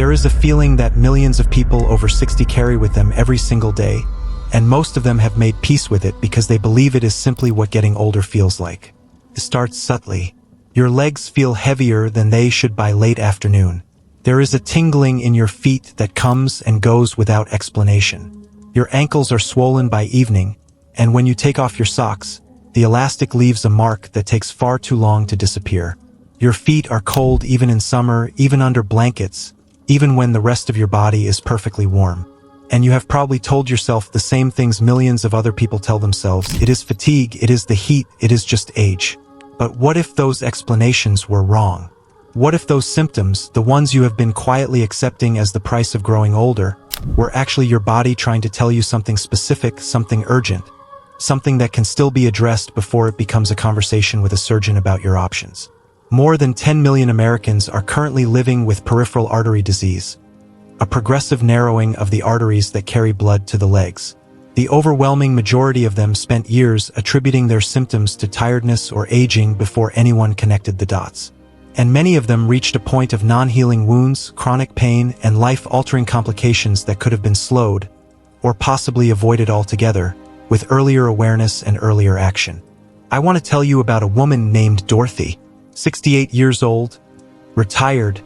There is a feeling that millions of people over 60 carry with them every single day, and most of them have made peace with it because they believe it is simply what getting older feels like. It starts subtly. Your legs feel heavier than they should by late afternoon. There is a tingling in your feet that comes and goes without explanation. Your ankles are swollen by evening, and when you take off your socks, the elastic leaves a mark that takes far too long to disappear. Your feet are cold even in summer, even under blankets, even when the rest of your body is perfectly warm. And you have probably told yourself the same things millions of other people tell themselves. It is fatigue, it is the heat, it is just age. But what if those explanations were wrong? What if those symptoms, the ones you have been quietly accepting as the price of growing older, were actually your body trying to tell you something specific, something urgent, something that can still be addressed before it becomes a conversation with a surgeon about your options? More than 10 million Americans are currently living with peripheral artery disease, a progressive narrowing of the arteries that carry blood to the legs. The overwhelming majority of them spent years attributing their symptoms to tiredness or aging before anyone connected the dots. And many of them reached a point of non-healing wounds, chronic pain, and life-altering complications that could have been slowed, or possibly avoided altogether, with earlier awareness and earlier action. I want to tell you about a woman named Dorothy, 68 years old, retired,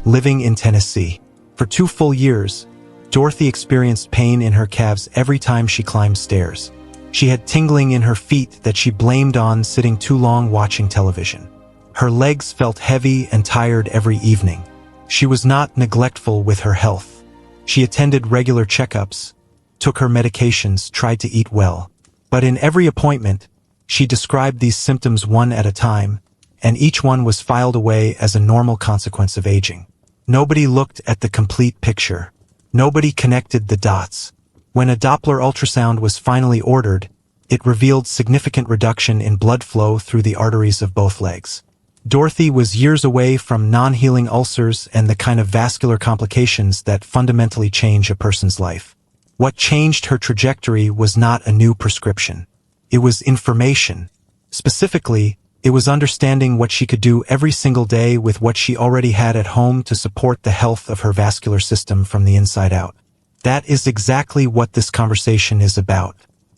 living in Tennessee. For 2 full years, Dorothy experienced pain in her calves every time she climbed stairs. She had tingling in her feet that she blamed on sitting too long watching television. Her legs felt heavy and tired every evening. She was not neglectful with her health. She attended regular checkups, took her medications, tried to eat well. But in every appointment, she described these symptoms one at a time, and each one was filed away as a normal consequence of aging. Nobody looked at the complete picture. Nobody connected the dots. When a Doppler ultrasound was finally ordered, it revealed significant reduction in blood flow through the arteries of both legs. Dorothy was years away from non-healing ulcers and the kind of vascular complications that fundamentally change a person's life. What changed her trajectory was not a new prescription. It was information. Specifically, it was understanding what she could do every single day with what she already had at home to support the health of her vascular system from the inside out. That is exactly what this conversation is about.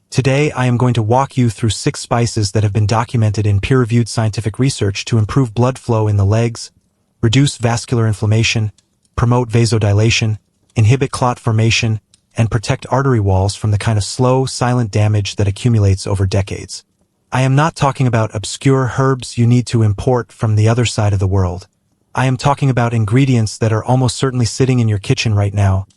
Today, I am going to walk you through 6 spices that have been documented in peer-reviewed scientific research to improve blood flow in the legs, reduce vascular inflammation, promote vasodilation, inhibit clot formation, and protect artery walls from the kind of slow, silent damage that accumulates over decades. I am not talking about obscure herbs you need to import from the other side of the world. I am talking about ingredients that are almost certainly sitting in your kitchen right now,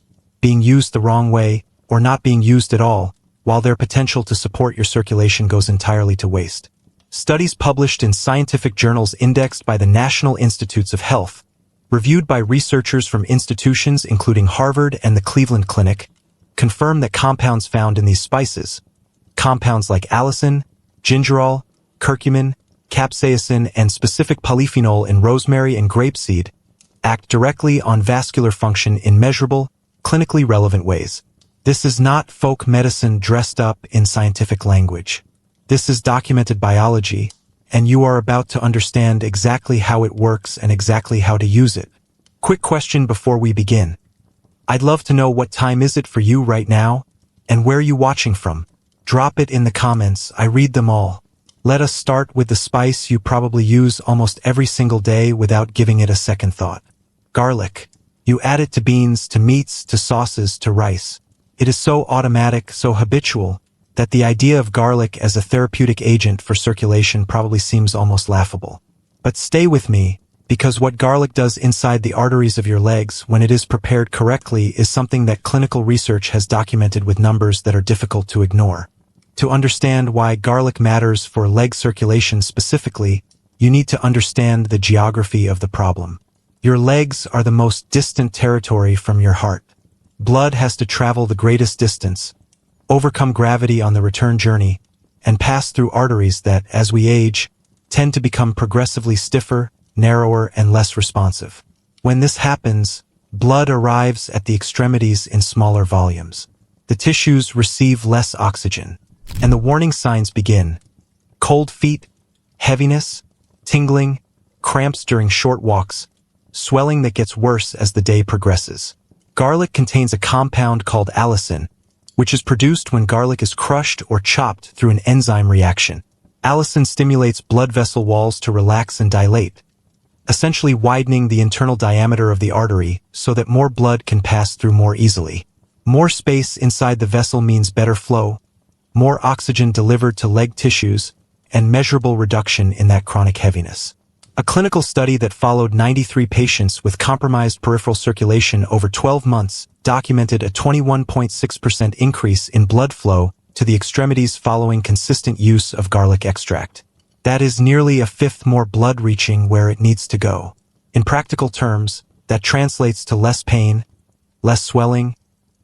being used the wrong way, or not being used at all, while their potential to support your circulation goes entirely to waste. Studies published in scientific journals indexed by the National Institutes of Health, reviewed by researchers from institutions including Harvard and the Cleveland Clinic, confirm that compounds found in these spices, compounds like allicin, gingerol, curcumin, capsaicin, and specific polyphenol in rosemary and grapeseed, act directly on vascular function in measurable, clinically relevant ways. This is not folk medicine dressed up in scientific language. This is documented biology, and you are about to understand exactly how it works and exactly how to use it. Quick question before we begin. I'd love to know what time is it for you right now, and where are you watching from? Drop it in the comments, I read them all. Let us start with the spice you probably use almost every single day without giving it a second thought. Garlic. You add it to beans, to meats, to sauces, to rice. It is so automatic, so habitual, that the idea of garlic as a therapeutic agent for circulation probably seems almost laughable. But stay with me, because what garlic does inside the arteries of your legs when it is prepared correctly is something that clinical research has documented with numbers that are difficult to ignore. To understand why garlic matters for leg circulation specifically, you need to understand the geography of the problem. Your legs are the most distant territory from your heart. Blood has to travel the greatest distance, overcome gravity on the return journey, and pass through arteries that, as we age, tend to become progressively stiffer, narrower, and less responsive. When this happens, blood arrives at the extremities in smaller volumes. The tissues receive less oxygen, and the warning signs begin. Cold feet, heaviness, tingling, cramps during short walks, swelling that gets worse as the day progresses. Garlic contains a compound called allicin, which is produced when garlic is crushed or chopped through an enzyme reaction. Allicin stimulates blood vessel walls to relax and dilate, essentially widening the internal diameter of the artery so that more blood can pass through more easily. More space inside the vessel means better flow, more oxygen delivered to leg tissues, and measurable reduction in that chronic heaviness. A clinical study that followed 93 patients with compromised peripheral circulation over 12 months documented a 21.6% increase in blood flow to the extremities following consistent use of garlic extract. That is nearly a fifth more blood reaching where it needs to go. In practical terms, that translates to less pain, less swelling,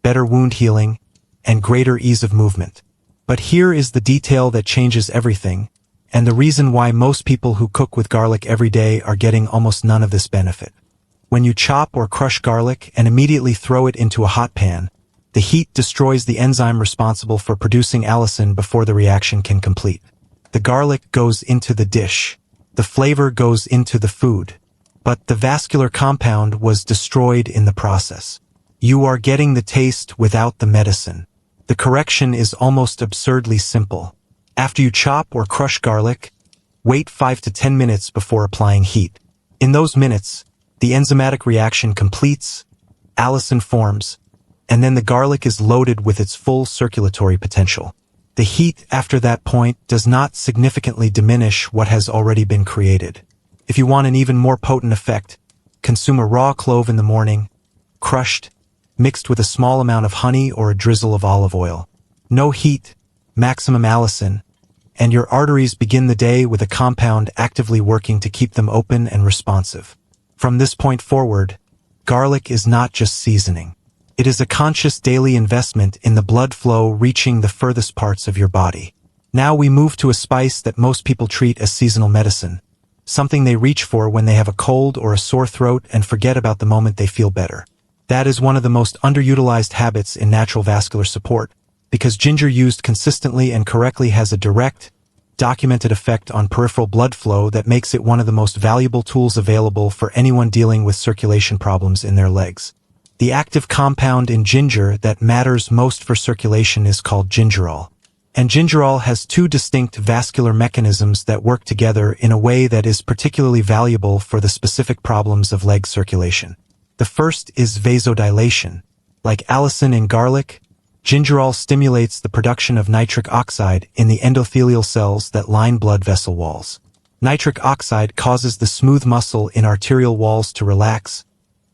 better wound healing, and greater ease of movement. But here is the detail that changes everything, and the reason why most people who cook with garlic every day are getting almost none of this benefit. When you chop or crush garlic and immediately throw it into a hot pan, the heat destroys the enzyme responsible for producing allicin before the reaction can complete. The garlic goes into the dish. The flavor goes into the food. But the vascular compound was destroyed in the process. You are getting the taste without the medicine. The correction is almost absurdly simple. After you chop or crush garlic, wait 5 to 10 minutes before applying heat. In those minutes, the enzymatic reaction completes, allicin forms, and then the garlic is loaded with its full circulatory potential. The heat after that point does not significantly diminish what has already been created. If you want an even more potent effect, consume a raw clove in the morning, crushed, mixed with a small amount of honey or a drizzle of olive oil. No heat, maximum allicin, and your arteries begin the day with a compound actively working to keep them open and responsive. From this point forward, garlic is not just seasoning. It is a conscious daily investment in the blood flow reaching the furthest parts of your body. Now we move to a spice that most people treat as seasonal medicine, something they reach for when they have a cold or a sore throat and forget about the moment they feel better. That is one of the most underutilized habits in natural vascular support, because ginger used consistently and correctly has a direct, documented effect on peripheral blood flow that makes it one of the most valuable tools available for anyone dealing with circulation problems in their legs. The active compound in ginger that matters most for circulation is called gingerol. And gingerol has two distinct vascular mechanisms that work together in a way that is particularly valuable for the specific problems of leg circulation. The first is vasodilation. Like allicin in garlic, gingerol stimulates the production of nitric oxide in the endothelial cells that line blood vessel walls. Nitric oxide causes the smooth muscle in arterial walls to relax,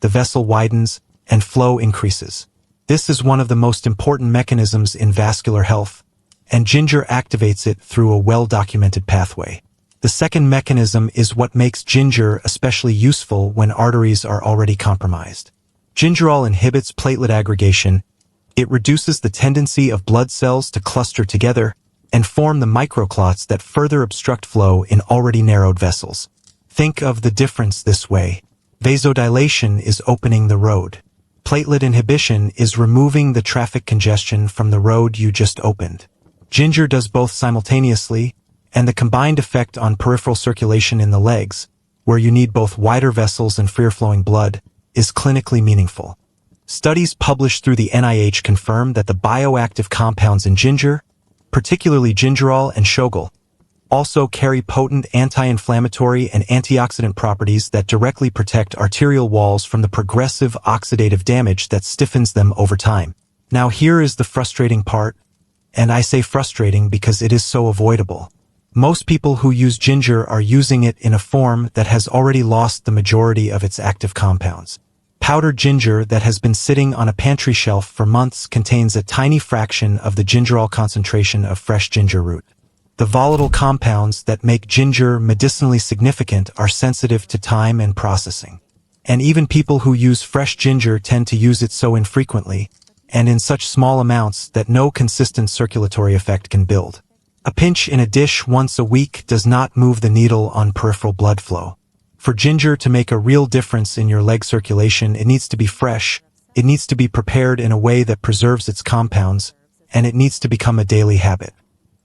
the vessel widens, and flow increases. This is one of the most important mechanisms in vascular health, and ginger activates it through a well-documented pathway. The second mechanism is what makes ginger especially useful when arteries are already compromised. Gingerol inhibits platelet aggregation. It reduces the tendency of blood cells to cluster together and form the microclots that further obstruct flow in already narrowed vessels. Think of the difference this way. Vasodilation is opening the road. Platelet inhibition is removing the traffic congestion from the road you just opened. Ginger does both simultaneously, and the combined effect on peripheral circulation in the legs, where you need both wider vessels and freer-flowing blood, is clinically meaningful. Studies published through the NIH confirm that the bioactive compounds in ginger, particularly gingerol and shogal, also carry potent anti-inflammatory and antioxidant properties that directly protect arterial walls from the progressive oxidative damage that stiffens them over time. Now here is the frustrating part, and I say frustrating because it is so avoidable. Most people who use ginger are using it in a form that has already lost the majority of its active compounds. Powdered ginger that has been sitting on a pantry shelf for months contains a tiny fraction of the gingerol concentration of fresh ginger root. The volatile compounds that make ginger medicinally significant are sensitive to time and processing. And even people who use fresh ginger tend to use it so infrequently, and in such small amounts that no consistent circulatory effect can build. A pinch in a dish once a week does not move the needle on peripheral blood flow. For ginger to make a real difference in your leg circulation, it needs to be fresh, it needs to be prepared in a way that preserves its compounds, and it needs to become a daily habit.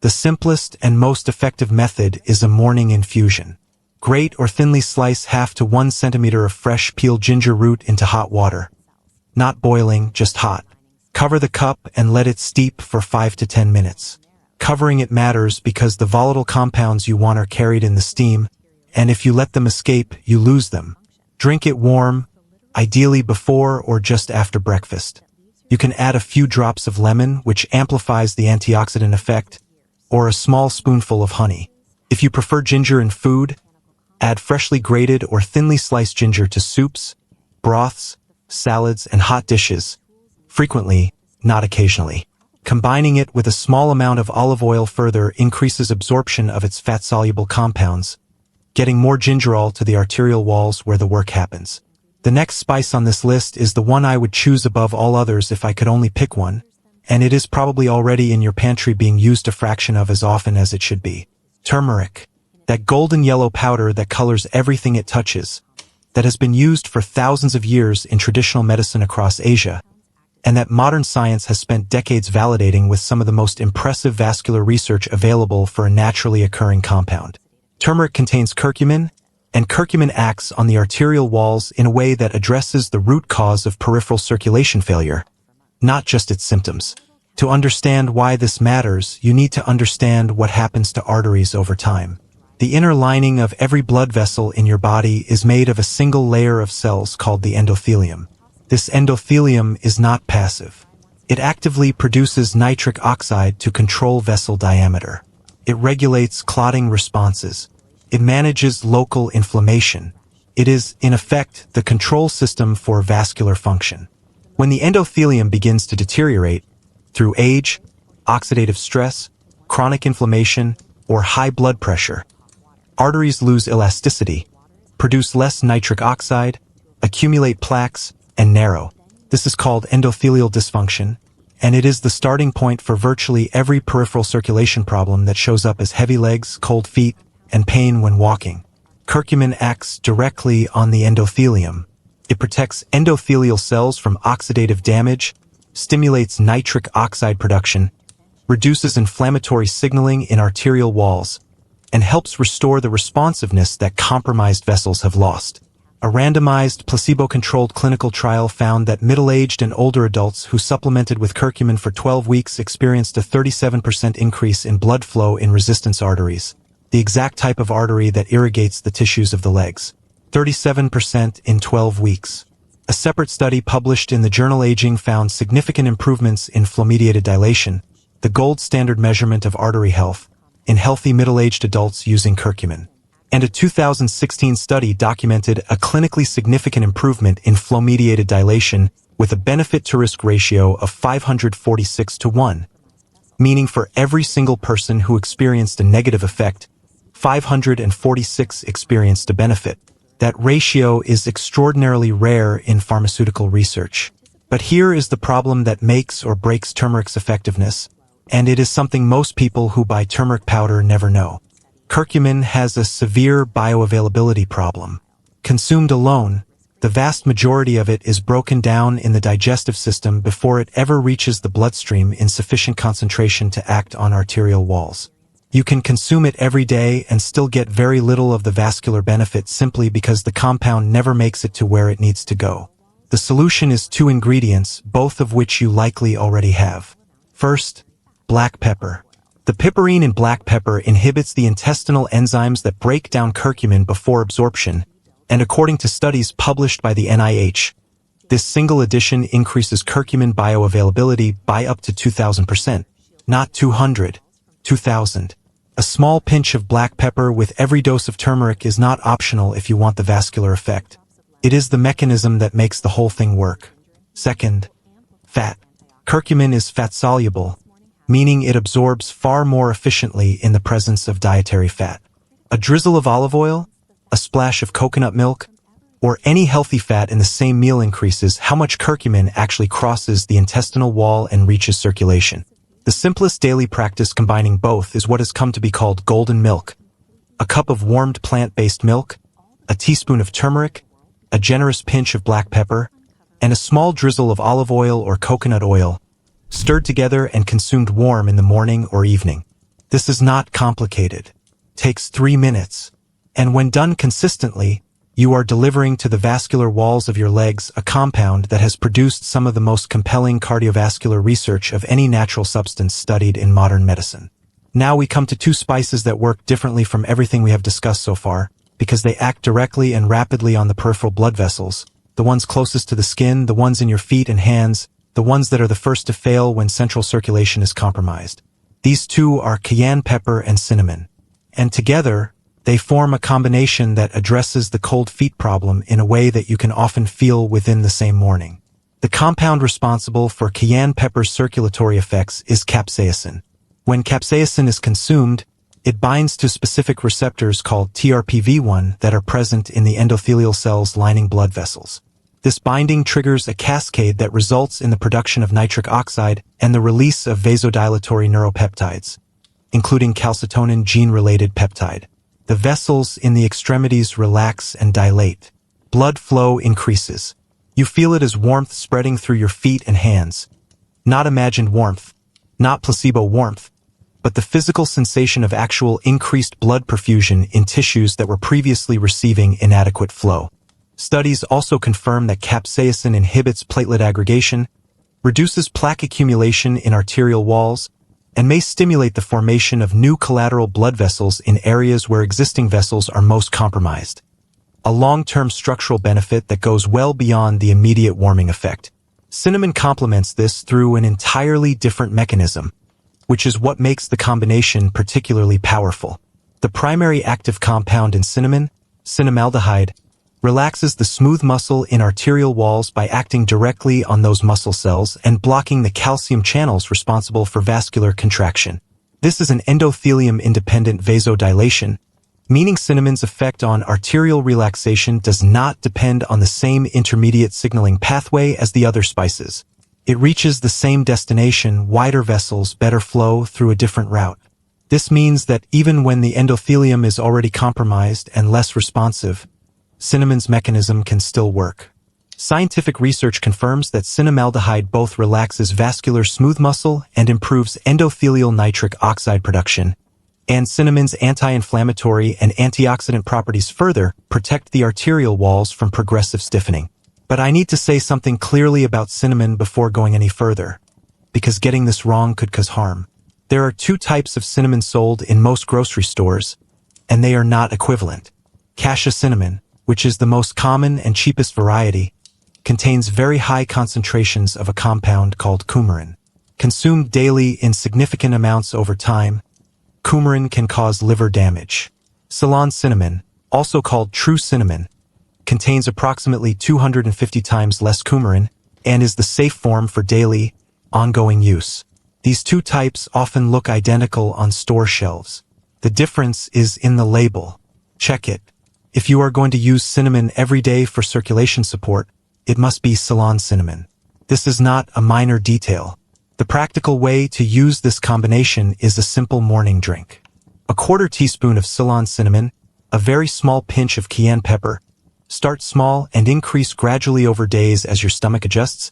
The simplest and most effective method is a morning infusion. Grate or thinly slice 1/2 to 1 centimeter of fresh peeled ginger root into hot water. Not boiling, just hot. Cover the cup and let it steep for 5 to 10 minutes. Covering it matters because the volatile compounds you want are carried in the steam, and if you let them escape, you lose them. Drink it warm, ideally before or just after breakfast. You can add a few drops of lemon, which amplifies the antioxidant effect, or a small spoonful of honey. If you prefer ginger in food, add freshly grated or thinly sliced ginger to soups, broths, salads, and hot dishes. Frequently, not occasionally. Combining it with a small amount of olive oil further increases absorption of its fat-soluble compounds, getting more gingerol to the arterial walls where the work happens. The next spice on this list is the one I would choose above all others if I could only pick one, and it is probably already in your pantry being used a fraction of as often as it should be. Turmeric. That golden yellow powder that colors everything it touches, that has been used for thousands of years in traditional medicine across Asia, and that modern science has spent decades validating with some of the most impressive vascular research available for a naturally occurring compound. Turmeric contains curcumin, and curcumin acts on the arterial walls in a way that addresses the root cause of peripheral circulation failure, not just its symptoms. To understand why this matters, you need to understand what happens to arteries over time. The inner lining of every blood vessel in your body is made of a single layer of cells called the endothelium. This endothelium is not passive. It actively produces nitric oxide to control vessel diameter. It regulates clotting responses. It manages local inflammation. It is, in effect, the control system for vascular function. When the endothelium begins to deteriorate, through age, oxidative stress, chronic inflammation, or high blood pressure, arteries lose elasticity, produce less nitric oxide, accumulate plaques, and narrow. This is called endothelial dysfunction, and it is the starting point for virtually every peripheral circulation problem that shows up as heavy legs, cold feet, and pain when walking. Curcumin acts directly on the endothelium. It protects endothelial cells from oxidative damage, stimulates nitric oxide production, reduces inflammatory signaling in arterial walls, and helps restore the responsiveness that compromised vessels have lost. A randomized, placebo-controlled clinical trial found that middle-aged and older adults who supplemented with curcumin for 12 weeks experienced a 37% increase in blood flow in resistance arteries, the exact type of artery that irrigates the tissues of the legs. 37% in 12 weeks. A separate study published in the journal Aging found significant improvements in flow-mediated dilation, the gold standard measurement of artery health, in healthy middle-aged adults using curcumin. And a 2016 study documented a clinically significant improvement in flow-mediated dilation with a benefit-to-risk ratio of 546 to 1, meaning for every single person who experienced a negative effect, 546 experienced a benefit. That ratio is extraordinarily rare in pharmaceutical research. But here is the problem that makes or breaks turmeric's effectiveness, and it is something most people who buy turmeric powder never know. Curcumin has a severe bioavailability problem. Consumed alone, the vast majority of it is broken down in the digestive system before it ever reaches the bloodstream in sufficient concentration to act on arterial walls. You can consume it every day and still get very little of the vascular benefit simply because the compound never makes it to where it needs to go. The solution is 2 ingredients, both of which you likely already have. First, black pepper. The piperine in black pepper inhibits the intestinal enzymes that break down curcumin before absorption, and according to studies published by the NIH, this single addition increases curcumin bioavailability by up to 2,000%, not 200, 2,000. A small pinch of black pepper with every dose of turmeric is not optional if you want the vascular effect. It is the mechanism that makes the whole thing work. Second, fat. Curcumin is fat-soluble, meaning it absorbs far more efficiently in the presence of dietary fat. A drizzle of olive oil, a splash of coconut milk, or any healthy fat in the same meal increases how much curcumin actually crosses the intestinal wall and reaches circulation. The simplest daily practice combining both is what has come to be called golden milk. A cup of warmed plant-based milk, a teaspoon of turmeric, a generous pinch of black pepper, and a small drizzle of olive oil or coconut oil, stirred together and consumed warm in the morning or evening. This is not complicated. Takes 3 minutes. And when done consistently, you are delivering to the vascular walls of your legs a compound that has produced some of the most compelling cardiovascular research of any natural substance studied in modern medicine. Now we come to two spices that work differently from everything we have discussed so far, because they act directly and rapidly on the peripheral blood vessels, the ones closest to the skin, the ones in your feet and hands, the ones that are the first to fail when central circulation is compromised. These two are cayenne pepper and cinnamon. And together, they form a combination that addresses the cold feet problem in a way that you can often feel within the same morning. The compound responsible for cayenne pepper's circulatory effects is capsaicin. When capsaicin is consumed, it binds to specific receptors called TRPV1 that are present in the endothelial cells lining blood vessels. This binding triggers a cascade that results in the production of nitric oxide and the release of vasodilatory neuropeptides, including calcitonin gene-related peptide. The vessels in the extremities relax and dilate. Blood flow increases. You feel it as warmth spreading through your feet and hands. Not imagined warmth, not placebo warmth, but the physical sensation of actual increased blood perfusion in tissues that were previously receiving inadequate flow. Studies also confirm that capsaicin inhibits platelet aggregation, reduces plaque accumulation in arterial walls, and may stimulate the formation of new collateral blood vessels in areas where existing vessels are most compromised. A long-term structural benefit that goes well beyond the immediate warming effect. Cinnamon complements this through an entirely different mechanism, which is what makes the combination particularly powerful. The primary active compound in cinnamon, cinnamaldehyde, relaxes the smooth muscle in arterial walls by acting directly on those muscle cells and blocking the calcium channels responsible for vascular contraction. This is an endothelium-independent vasodilation, meaning cinnamon's effect on arterial relaxation does not depend on the same intermediate signaling pathway as the other spices. It reaches the same destination, wider vessels, better flow through a different route. This means that even when the endothelium is already compromised and less responsive, cinnamon's mechanism can still work. Scientific research confirms that cinnamaldehyde both relaxes vascular smooth muscle and improves endothelial nitric oxide production, and cinnamon's anti-inflammatory and antioxidant properties further protect the arterial walls from progressive stiffening. But I need to say something clearly about cinnamon before going any further, because getting this wrong could cause harm. There are two types of cinnamon sold in most grocery stores, and they are not equivalent. Cassia cinnamon, which is the most common and cheapest variety, contains very high concentrations of a compound called coumarin. Consumed daily in significant amounts over time, coumarin can cause liver damage. Ceylon cinnamon, also called true cinnamon, contains approximately 250 times less coumarin and is the safe form for daily, ongoing use. These two types often look identical on store shelves. The difference is in the label. Check it. If you are going to use cinnamon every day for circulation support, it must be Ceylon cinnamon. This is not a minor detail. The practical way to use this combination is a simple morning drink. A quarter teaspoon of Ceylon cinnamon, a very small pinch of cayenne pepper. Start small and increase gradually over days as your stomach adjusts.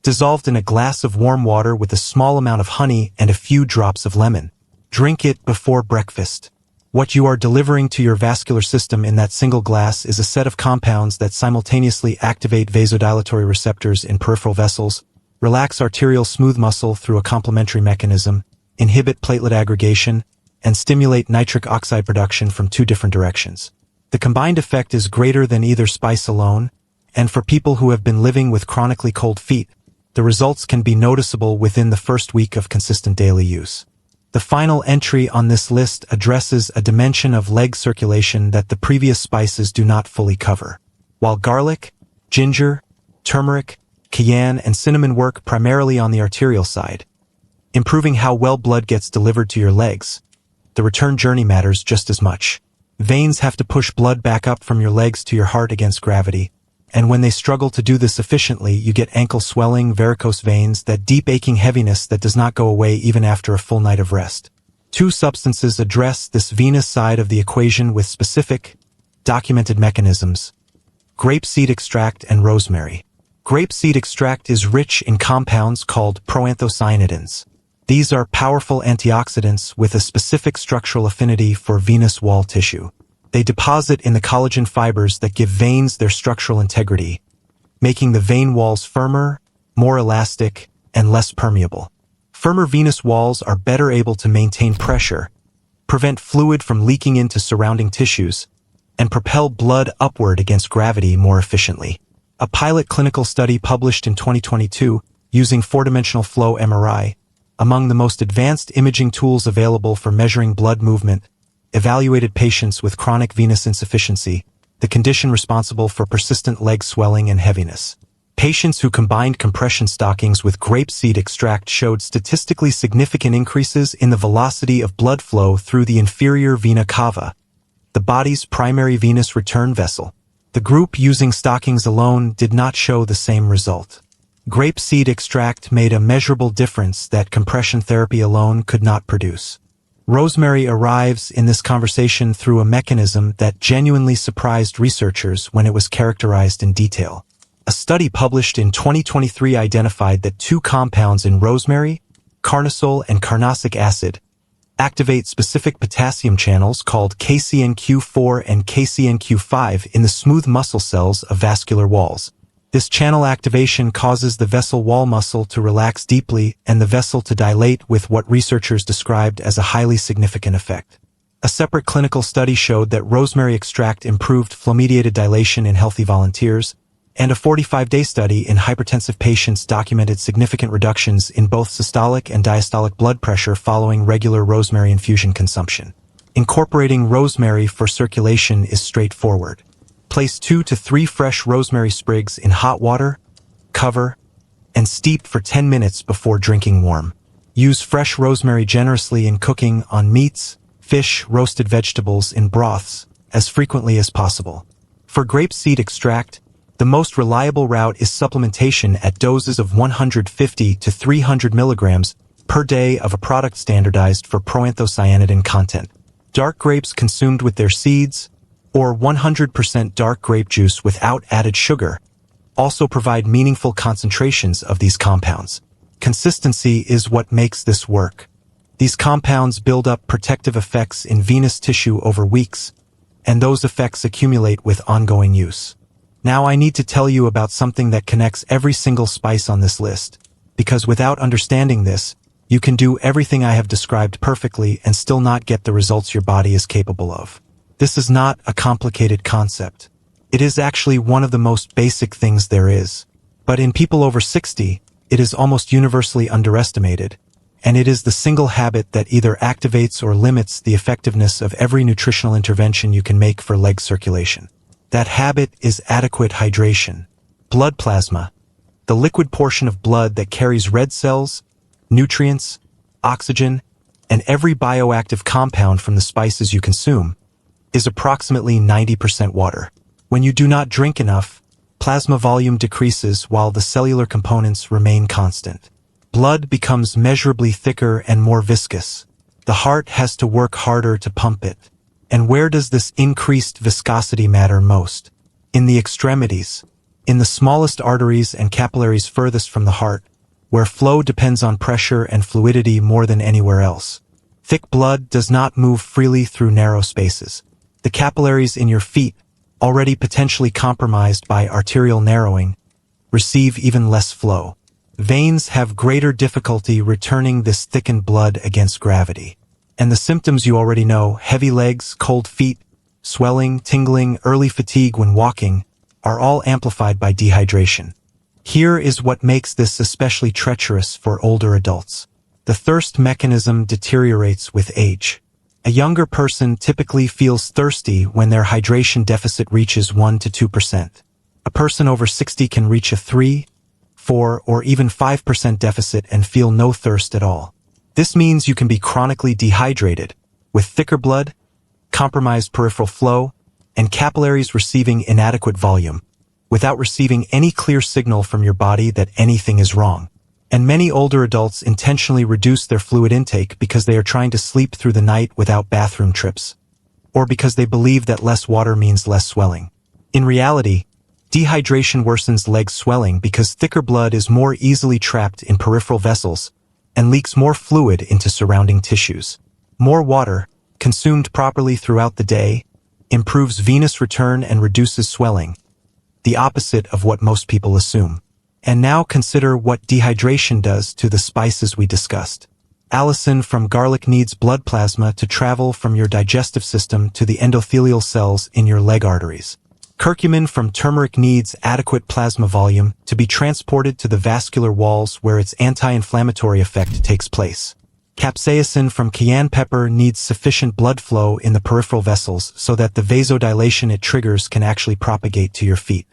Dissolved in a glass of warm water with a small amount of honey and a few drops of lemon. Drink it before breakfast. What you are delivering to your vascular system in that single glass is a set of compounds that simultaneously activate vasodilatory receptors in peripheral vessels, relax arterial smooth muscle through a complementary mechanism, inhibit platelet aggregation, and stimulate nitric oxide production from two different directions. The combined effect is greater than either spice alone, and for people who have been living with chronically cold feet, the results can be noticeable within the first week of consistent daily use. The final entry on this list addresses a dimension of leg circulation that the previous spices do not fully cover. While garlic, ginger, turmeric, cayenne, and cinnamon work primarily on the arterial side, improving how well blood gets delivered to your legs, the return journey matters just as much. Veins have to push blood back up from your legs to your heart against gravity, and when they struggle to do this efficiently, you get ankle swelling, varicose veins, that deep aching heaviness that does not go away even after a full night of rest. Two substances address this venous side of the equation with specific, documented mechanisms: grapeseed extract and rosemary. Grapeseed extract is rich in compounds called proanthocyanidins. These are powerful antioxidants with a specific structural affinity for venous wall tissue. They deposit in the collagen fibers that give veins their structural integrity, making the vein walls firmer, more elastic, and less permeable. Firmer venous walls are better able to maintain pressure, prevent fluid from leaking into surrounding tissues, and propel blood upward against gravity more efficiently. A pilot clinical study published in 2022 using four-dimensional flow MRI, among the most advanced imaging tools available for measuring blood movement, evaluated patients with chronic venous insufficiency, the condition responsible for persistent leg swelling and heaviness. Patients who combined compression stockings with grapeseed extract showed statistically significant increases in the velocity of blood flow through the inferior vena cava, the body's primary venous return vessel. The group using stockings alone did not show the same result. Grapeseed extract made a measurable difference that compression therapy alone could not produce. Rosemary arrives in this conversation through a mechanism that genuinely surprised researchers when it was characterized in detail. A study published in 2023 identified that two compounds in rosemary, carnosol and carnosic acid, activate specific potassium channels called KCNQ4 and KCNQ5 in the smooth muscle cells of vascular walls. This channel activation causes the vessel wall muscle to relax deeply and the vessel to dilate with what researchers described as a highly significant effect. A separate clinical study showed that rosemary extract improved flow-mediated dilation in healthy volunteers, and a 45-day study in hypertensive patients documented significant reductions in both systolic and diastolic blood pressure following regular rosemary infusion consumption. Incorporating rosemary for circulation is straightforward. Place 2 to 3 fresh rosemary sprigs in hot water, cover, and steep for 10 minutes before drinking warm. Use fresh rosemary generously in cooking on meats, fish, roasted vegetables, in broths, as frequently as possible. For grapeseed extract, the most reliable route is supplementation at doses of 150 to 300 milligrams per day of a product standardized for proanthocyanidin content. Dark grapes consumed with their seeds, or 100% dark grape juice without added sugar, also provide meaningful concentrations of these compounds. Consistency is what makes this work. These compounds build up protective effects in venous tissue over weeks, and those effects accumulate with ongoing use. Now I need to tell you about something that connects every single spice on this list, because without understanding this, you can do everything I have described perfectly and still not get the results your body is capable of. This is not a complicated concept. It is actually one of the most basic things there is. But in people over 60, it is almost universally underestimated, and it is the single habit that either activates or limits the effectiveness of every nutritional intervention you can make for leg circulation. That habit is adequate hydration. Blood plasma, the liquid portion of blood that carries red cells, nutrients, oxygen, and every bioactive compound from the spices you consume, is approximately 90% water. When you do not drink enough, plasma volume decreases while the cellular components remain constant. Blood becomes measurably thicker and more viscous. The heart has to work harder to pump it. And where does this increased viscosity matter most? In the extremities, in the smallest arteries and capillaries furthest from the heart, where flow depends on pressure and fluidity more than anywhere else. Thick blood does not move freely through narrow spaces. The capillaries in your feet, already potentially compromised by arterial narrowing, receive even less flow. Veins have greater difficulty returning this thickened blood against gravity. And the symptoms you already know, heavy legs, cold feet, swelling, tingling, early fatigue when walking, are all amplified by dehydration. Here is what makes this especially treacherous for older adults. The thirst mechanism deteriorates with age. A younger person typically feels thirsty when their hydration deficit reaches 1 to 2%. A person over 60 can reach a 3, 4, or even 5% deficit and feel no thirst at all. This means you can be chronically dehydrated, with thicker blood, compromised peripheral flow, and capillaries receiving inadequate volume, without receiving any clear signal from your body that anything is wrong. And many older adults intentionally reduce their fluid intake because they are trying to sleep through the night without bathroom trips, or because they believe that less water means less swelling. In reality, dehydration worsens leg swelling because thicker blood is more easily trapped in peripheral vessels and leaks more fluid into surrounding tissues. More water, consumed properly throughout the day, improves venous return and reduces swelling, the opposite of what most people assume. And now consider what dehydration does to the spices we discussed. Allicin from garlic needs blood plasma to travel from your digestive system to the endothelial cells in your leg arteries. Curcumin from turmeric needs adequate plasma volume to be transported to the vascular walls where its anti-inflammatory effect takes place. Capsaicin from cayenne pepper needs sufficient blood flow in the peripheral vessels so that the vasodilation it triggers can actually propagate to your feet.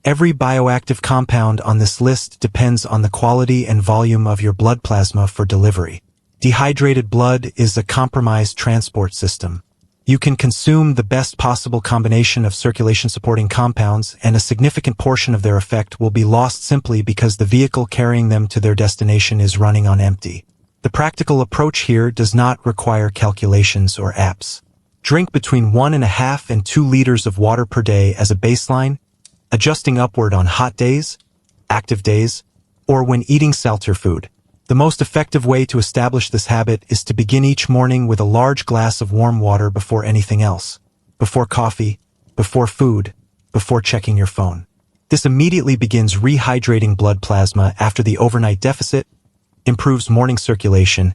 Every bioactive compound on this list depends on the quality and volume of your blood plasma for delivery. Dehydrated blood is a compromised transport system. You can consume the best possible combination of circulation-supporting compounds, and a significant portion of their effect will be lost simply because the vehicle carrying them to their destination is running on empty. The practical approach here does not require calculations or apps. Drink between 1.5 and 2 liters of water per day as a baseline, adjusting upward on hot days, active days, or when eating saltier food. The most effective way to establish this habit is to begin each morning with a large glass of warm water before anything else. Before coffee, before food, before checking your phone. This immediately begins rehydrating blood plasma after the overnight deficit, improves morning circulation,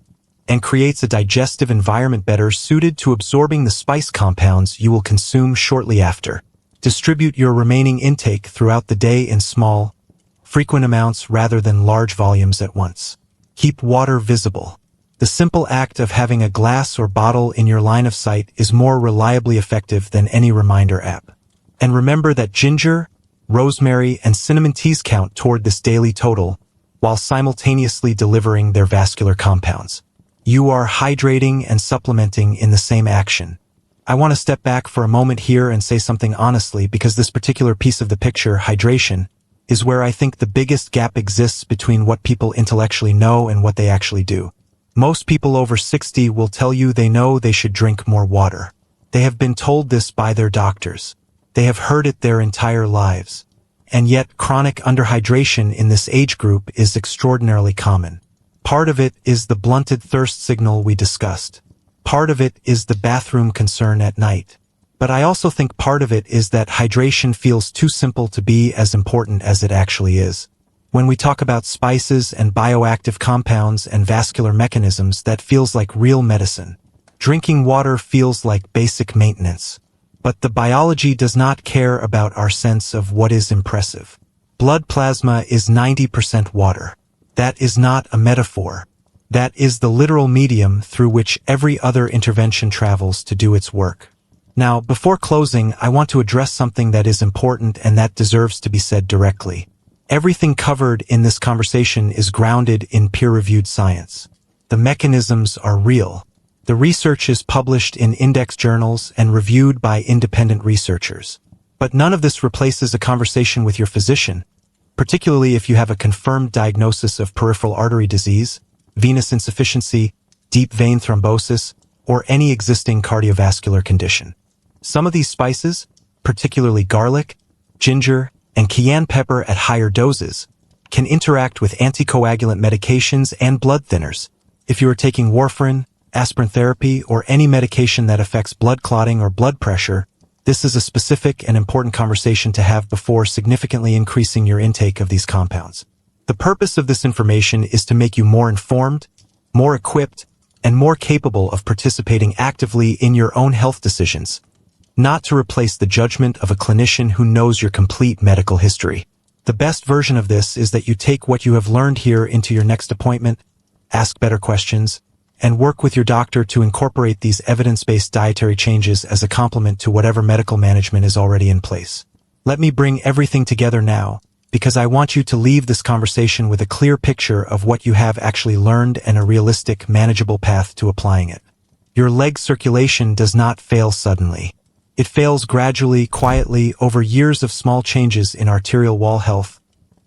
and creates a digestive environment better suited to absorbing the spice compounds you will consume shortly after. Distribute your remaining intake throughout the day in small, frequent amounts rather than large volumes at once. Keep water visible. The simple act of having a glass or bottle in your line of sight is more reliably effective than any reminder app. And remember that ginger, rosemary, and cinnamon teas count toward this daily total, while simultaneously delivering their vascular compounds. You are hydrating and supplementing in the same action. I want to step back for a moment here and say something honestly, because this particular piece of the picture, hydration, is where I think the biggest gap exists between what people intellectually know and what they actually do. Most people over 60 will tell you they know they should drink more water. They have been told this by their doctors. They have heard it their entire lives. And yet, chronic underhydration in this age group is extraordinarily common. Part of it is the blunted thirst signal we discussed. Part of it is the bathroom concern at night. But I also think part of it is that hydration feels too simple to be as important as it actually is. When we talk about spices and bioactive compounds and vascular mechanisms, that feels like real medicine. Drinking water feels like basic maintenance. But the biology does not care about our sense of what is impressive. Blood plasma is 90% water. That is not a metaphor. That is the literal medium through which every other intervention travels to do its work. Now, before closing, I want to address something that is important and that deserves to be said directly. Everything covered in this conversation is grounded in peer-reviewed science. The mechanisms are real. The research is published in index journals and reviewed by independent researchers. But none of this replaces a conversation with your physician, particularly if you have a confirmed diagnosis of peripheral artery disease, venous insufficiency, deep vein thrombosis, or any existing cardiovascular condition. Some of these spices, particularly garlic, ginger, and cayenne pepper at higher doses, can interact with anticoagulant medications and blood thinners. If you are taking warfarin, aspirin therapy, or any medication that affects blood clotting or blood pressure, this is a specific and important conversation to have before significantly increasing your intake of these compounds. The purpose of this information is to make you more informed, more equipped, and more capable of participating actively in your own health decisions, not to replace the judgment of a clinician who knows your complete medical history. The best version of this is that you take what you have learned here into your next appointment, ask better questions, and work with your doctor to incorporate these evidence-based dietary changes as a complement to whatever medical management is already in place. Let me bring everything together now, because I want you to leave this conversation with a clear picture of what you have actually learned and a realistic, manageable path to applying it. Your leg circulation does not fail suddenly. It fails gradually, quietly, over years of small changes in arterial wall health,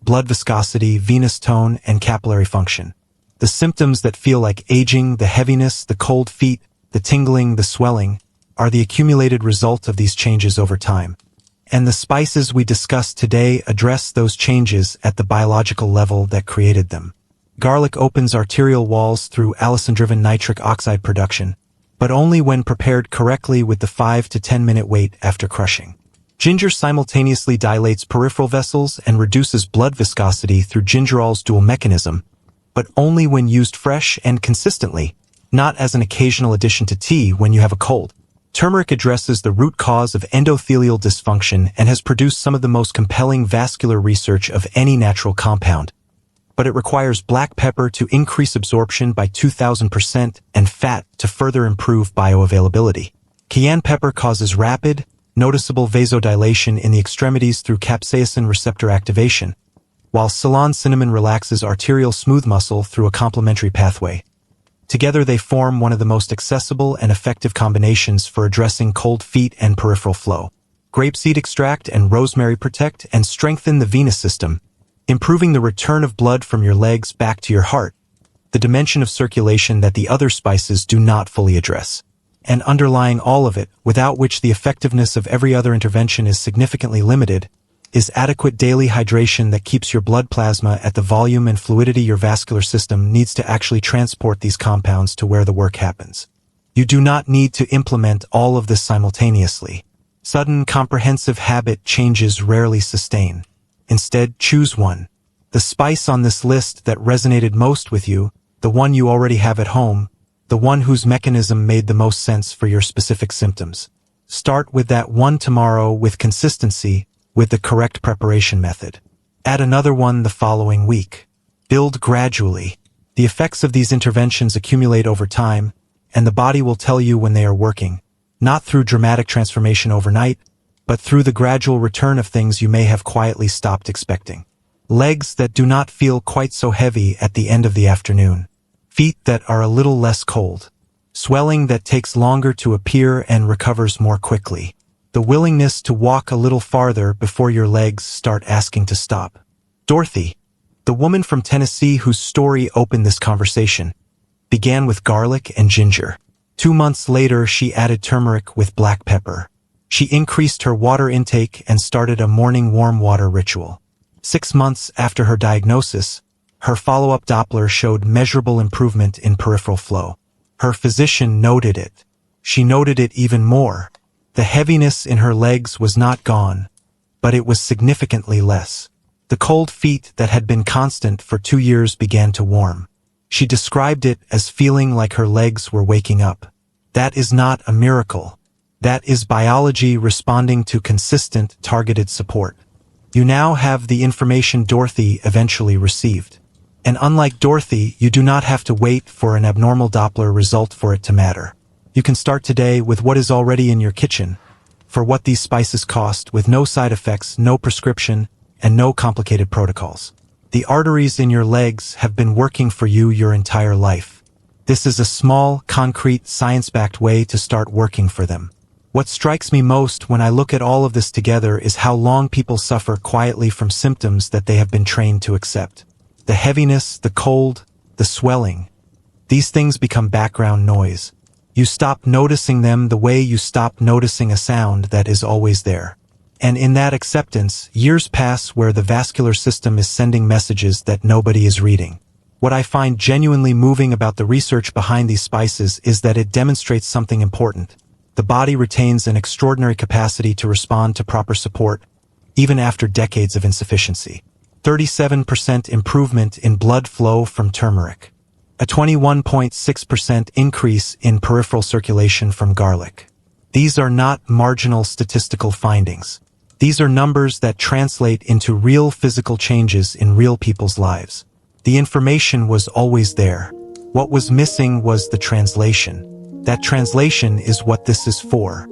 blood viscosity, venous tone, and capillary function. The symptoms that feel like aging, the heaviness, the cold feet, the tingling, the swelling, are the accumulated result of these changes over time. And the spices we discussed today address those changes at the biological level that created them. Garlic opens arterial walls through allicin-driven nitric oxide production, but only when prepared correctly with the 5 to 10 minute wait after crushing. Ginger simultaneously dilates peripheral vessels and reduces blood viscosity through gingerol's dual mechanism, but only when used fresh and consistently, not as an occasional addition to tea when you have a cold. Turmeric addresses the root cause of endothelial dysfunction and has produced some of the most compelling vascular research of any natural compound. But it requires black pepper to increase absorption by 2,000% and fat to further improve bioavailability. Cayenne pepper causes rapid, noticeable vasodilation in the extremities through capsaicin receptor activation, while Ceylon cinnamon relaxes arterial smooth muscle through a complementary pathway. Together they form one of the most accessible and effective combinations for addressing cold feet and peripheral flow. Grapeseed extract and rosemary protect and strengthen the venous system, improving the return of blood from your legs back to your heart, the dimension of circulation that the other spices do not fully address. And underlying all of it, without which the effectiveness of every other intervention is significantly limited, is adequate daily hydration that keeps your blood plasma at the volume and fluidity your vascular system needs to actually transport these compounds to where the work happens. You do not need to implement all of this simultaneously. Sudden, comprehensive habit changes rarely sustain. Instead, choose one. The spice on this list that resonated most with you, the one you already have at home, the one whose mechanism made the most sense for your specific symptoms. Start with that one tomorrow with consistency, with the correct preparation method. Add another one the following week. Build gradually. The effects of these interventions accumulate over time, and the body will tell you when they are working, not through dramatic transformation overnight, but through the gradual return of things you may have quietly stopped expecting. Legs that do not feel quite so heavy at the end of the afternoon. Feet that are a little less cold. Swelling that takes longer to appear and recovers more quickly. The willingness to walk a little farther before your legs start asking to stop. Dorothy, the woman from Tennessee whose story opened this conversation, began with garlic and ginger. 2 months later, she added turmeric with black pepper. She increased her water intake and started a morning warm water ritual. 6 months after her diagnosis, her follow-up Doppler showed measurable improvement in peripheral flow. Her physician noted it. She noted it even more. The heaviness in her legs was not gone, but it was significantly less. The cold feet that had been constant for 2 years began to warm. She described it as feeling like her legs were waking up. That is not a miracle. That is biology responding to consistent, targeted support. You now have the information Dorothy eventually received. And unlike Dorothy, you do not have to wait for an abnormal Doppler result for it to matter. You can start today with what is already in your kitchen, for what these spices cost, with no side effects, no prescription, and no complicated protocols. The arteries in your legs have been working for you your entire life. This is a small, concrete, science-backed way to start working for them. What strikes me most when I look at all of this together is how long people suffer quietly from symptoms that they have been trained to accept. The heaviness, the cold, the swelling. These things become background noise. You stop noticing them the way you stop noticing a sound that is always there. And in that acceptance, years pass where the vascular system is sending messages that nobody is reading. What I find genuinely moving about the research behind these spices is that it demonstrates something important. The body retains an extraordinary capacity to respond to proper support, even after decades of insufficiency. 37% improvement in blood flow from turmeric. A 21.6% increase in peripheral circulation from garlic. These are not marginal statistical findings. These are numbers that translate into real physical changes in real people's lives. The information was always there. What was missing was the translation. That translation is what this is for.